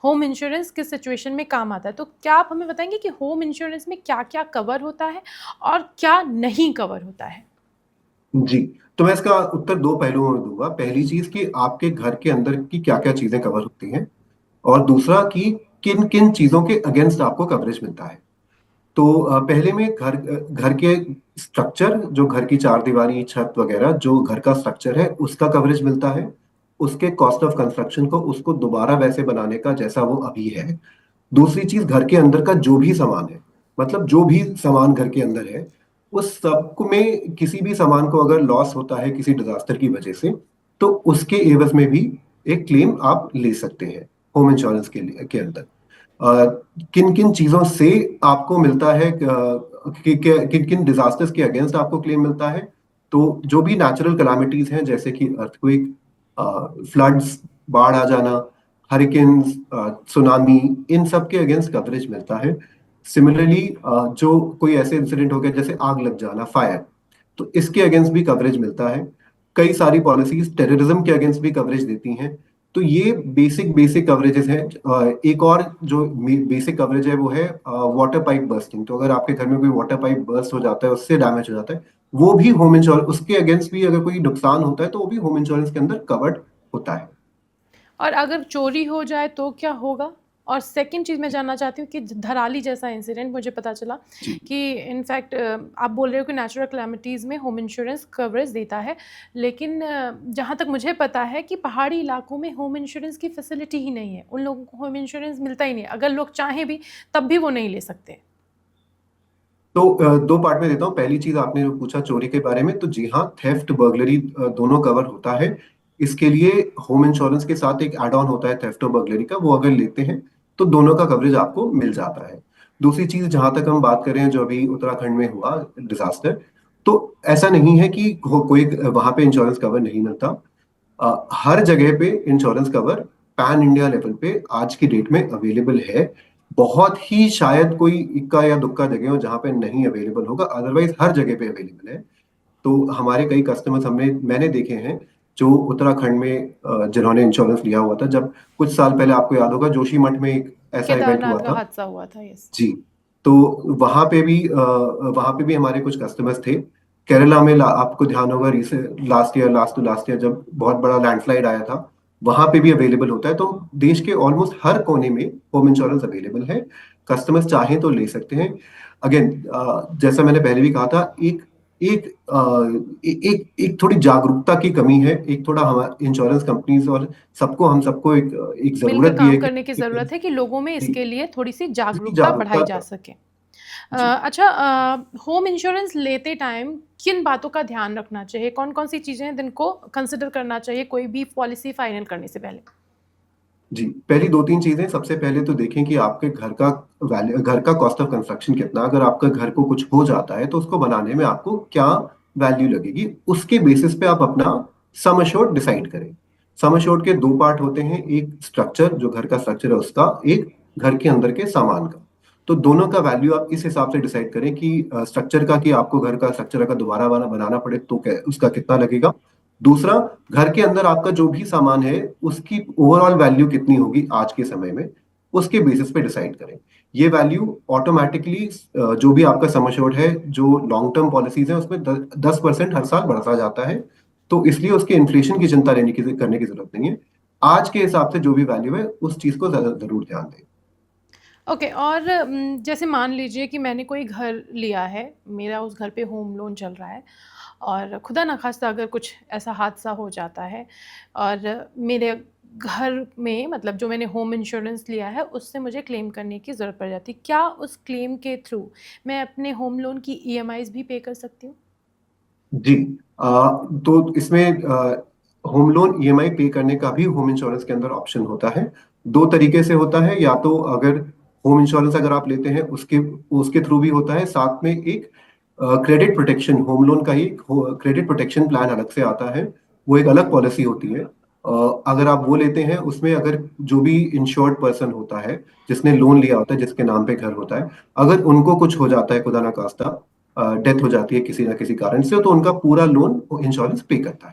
Home insurance किस situation में काम आता है। तो क्या आप हमें बताएंगे कि होम इंश्योरेंस में क्या क्या कवर होता है और क्या नहीं कवर होता है। जी। तो मैं इसका उत्तर दो पहलुओं में दूंगा। पहली चीज कि आपके घर के अंदर की क्या क्या चीजें कवर होती हैं, और दूसरा कि किन किन चीजों के अगेंस्ट आपको कवरेज मिलता है। तो पहले में घर के स्ट्रक्चर, जो घर की चार दीवारी छत वगैरह जो घर का स्ट्रक्चर है उसका कवरेज मिलता है। उसके कॉस्ट ऑफ कंस्ट्रक्शन को, उसको दोबारा वैसे बनाने का जैसा वो अभी है। दूसरी चीज, घर के अंदर का जो भी सामान है, मतलब जो भी सामान घर के अंदर है, उस सब में किसी भी सामान को अगर लॉस होता है किसी डिजास्टर की वजह से, तो उसके एवज में भी एक क्लेम आप ले सकते हैं होम इंश्योरेंस के अंदर। किन किन चीजों से आपको मिलता है, किन किन डिजास्टर्स के अगेंस्ट आपको क्लेम मिलता है। तो जो भी नेचुरल कलामिटीज हैं, जैसे कि अर्थक्वेक, फ्लड्स, बाढ़ आ जाना, हरिकेन्स, सुनामी, इन सब के अगेंस्ट कवरेज मिलता है। सिमिलरली जो कोई ऐसे इंसिडेंट हो गया जैसे आग लग जाना, फायर, तो इसके अगेंस्ट भी कवरेज मिलता है। कई सारी पॉलिसीज टेररिज्म के अगेंस्ट भी कवरेज देती हैं। तो ये बेसिक बेसिक कवरेजेस हैं। एक और जो बेसिक कवरेज है वो है वाटर पाइप बर्स्टिंग। तो अगर आपके घर में कोई वाटर पाइप बर्स्ट हो जाता है, उससे डैमेज हो जाता है, वो भी होम इंश्योरेंस, उसके अगेंस्ट भी अगर कोई नुकसान होता है तो वो भी होम इंश्योरेंस के अंदर कवर्ड होता है। और अगर चोरी हो जाए तो क्या होगा। और सेकंड चीज़ मैं जानना चाहती हूँ कि धराली जैसा इंसिडेंट मुझे पता चला जी। कि इनफैक्ट आप बोल रहे हो कि नेचुरल कैलामिटीज़ में होम इंश्योरेंस कवरेज देता है, लेकिन जहाँ तक मुझे पता है कि पहाड़ी इलाकों में होम इंश्योरेंस की फैसिलिटी ही नहीं है, उन लोगों को होम इंश्योरेंस मिलता ही नहीं, अगर लोग चाहें भी तब भी वो नहीं ले सकते। तो दो पार्ट में देता हूँ। पहली चीज आपने जो पूछा चोरी के बारे में, तो जी हाँ, थेफ्ट बर्गलरी दोनों कवर होता है। इसके लिए होम इंश्योरेंस के साथ एक एड ऑन होता है थेफ्ट और बर्गलरी का, वो अगर लेते हैं तो दोनों का कवरेज आपको मिल जाता है। दूसरी चीज, जहां तक हम बात कर रहे हैं जो अभी उत्तराखंड में हुआ डिजास्टर, तो ऐसा नहीं है कि कोई वहां पे इंश्योरेंस कवर नहीं मिलता। हर जगह पे insurance cover pan India level पे आज की डेट में अवेलेबल है। बहुत ही शायद कोई इक्का या दुक्का जगह हो जहां पे नहीं अवेलेबल होगा, अदरवाइज हर जगह पे अवेलेबल है। तो हमारे कई कस्टमर्स मैंने देखे हैं जो उत्तराखंड में जिन्होंने इंश्योरेंस लिया हुआ था। जब कुछ साल पहले आपको याद होगा जोशीमठ में एक ऐसा इवेंट केदारनाथ हुआ का था। हादसा हुआ था, यस। जी। तो वहां पे भी हमारे कुछ कस्टमर्स थे। केरला में आपको ध्यान होगा, लास्ट ईयर जब बहुत बड़ा लैंडस्लाइड आया था, वहां पे भी अवेलेबल होता है। तो देश के ऑलमोस्ट हर कोने में होम इंश्योरेंस अवेलेबल है। कस्टमर्स चाहें तो ले सकते हैं। अगेन, जैसा मैंने पहले भी कहा था, एक एक एक थोड़ी जागरूकता की कमी है। एक थोड़ा हमारे इंश्योरेंस कंपनीज और हम सबको एक मिलकर जरूरत भी काम है कि करने की ज़रूरत है कि लोगों में इसके लिए थोड़ी सी इसकी जागरूकता बढ़ाई जा जागरूकता। सके। जी। अच्छा, होम इंश्योरेंस लेते टाइम किन बातों का ध्यान रखना चाहिए, कौन कौन सी चीज़ें हैं जिनको कंसिडर करना चाहिए कोई भी पॉलिसी फाइनल करने से पहले। जी, पहली दो तीन चीजें। सबसे पहले तो देखें कि आपके घर का कॉस्ट ऑफ कंस्ट्रक्शन कितना। अगर आपका घर को कुछ हो जाता है तो उसको बनाने में आपको क्या वैल्यू लगेगी, उसके बेसिस पे आप अपना सम एश्योर्ड डिसाइड करें। सम एश्योर्ड के दो पार्ट होते हैं, एक स्ट्रक्चर, जो घर का स्ट्रक्चर है उसका, एक घर के अंदर के सामान का। तो दोनों का वैल्यू आप इस हिसाब से डिसाइड करें कि स्ट्रक्चर का, कि आपको घर का स्ट्रक्चर अगर दोबारा बनाना पड़े तो उसका कितना लगेगा। दूसरा, घर के अंदर आपका जो भी सामान है उसकी ओवरऑल वैल्यू कितनी होगी आज के समय में, उसके बेसिस पे डिसाइड करें। ये वैल्यू ऑटोमेटिकली, जो भी आपका सम एश्योर्ड है, जो लॉन्ग टर्म पॉलिसीज है, उसमें 10% हर साल बढ़ता जाता है। तो इसलिए उसके इन्फ्लेशन की चिंता करने की जरूरत नहीं है। आज के हिसाब से जो भी वैल्यू है उस चीज को जरूर ध्यान दें। ओके, और जैसे मान लीजिए कि मैंने कोई घर लिया है, मेरा उस घर पे होम लोन चल रहा है, और खुदा ना खास्ता अगर कुछ ऐसा हादसा हो जाता है और मेरे घर में, मतलब जो मैंने होम इंश्योरेंस लिया है उससे मुझे क्लेम करने की ज़रूरत पड़ जाती, क्या उस क्लेम के थ्रू मैं अपने होम लोन की ईएमआईज़ भी पे कर सकती हूँ। जी। तो इसमें होम लोन ईएमआई पे करने का भी होम इंश्योरेंस के अंदर ऑप्शन होता है। दो तरीके से होता है। या तो अगर होम इंश्योरेंस अगर आप लेते हैं उसके उसके थ्रू भी होता है। साथ में एक क्रेडिट प्रोटेक्शन, होम लोन का ही क्रेडिट प्रोटेक्शन प्लान अलग से आता है। वो एक अलग पॉलिसी होती है। अगर आप वो लेते हैं, उसमें अगर जो भी इंश्योर्ड पर्सन होता है, जिसने लोन लिया होता है, जिसके नाम पे घर होता है, अगर उनको कुछ हो जाता है, खुदा ना खास्ता डेथ हो जाती है किसी ना किसी कारण से, तो उनका पूरा लोन इंश्योरेंस पे करता है।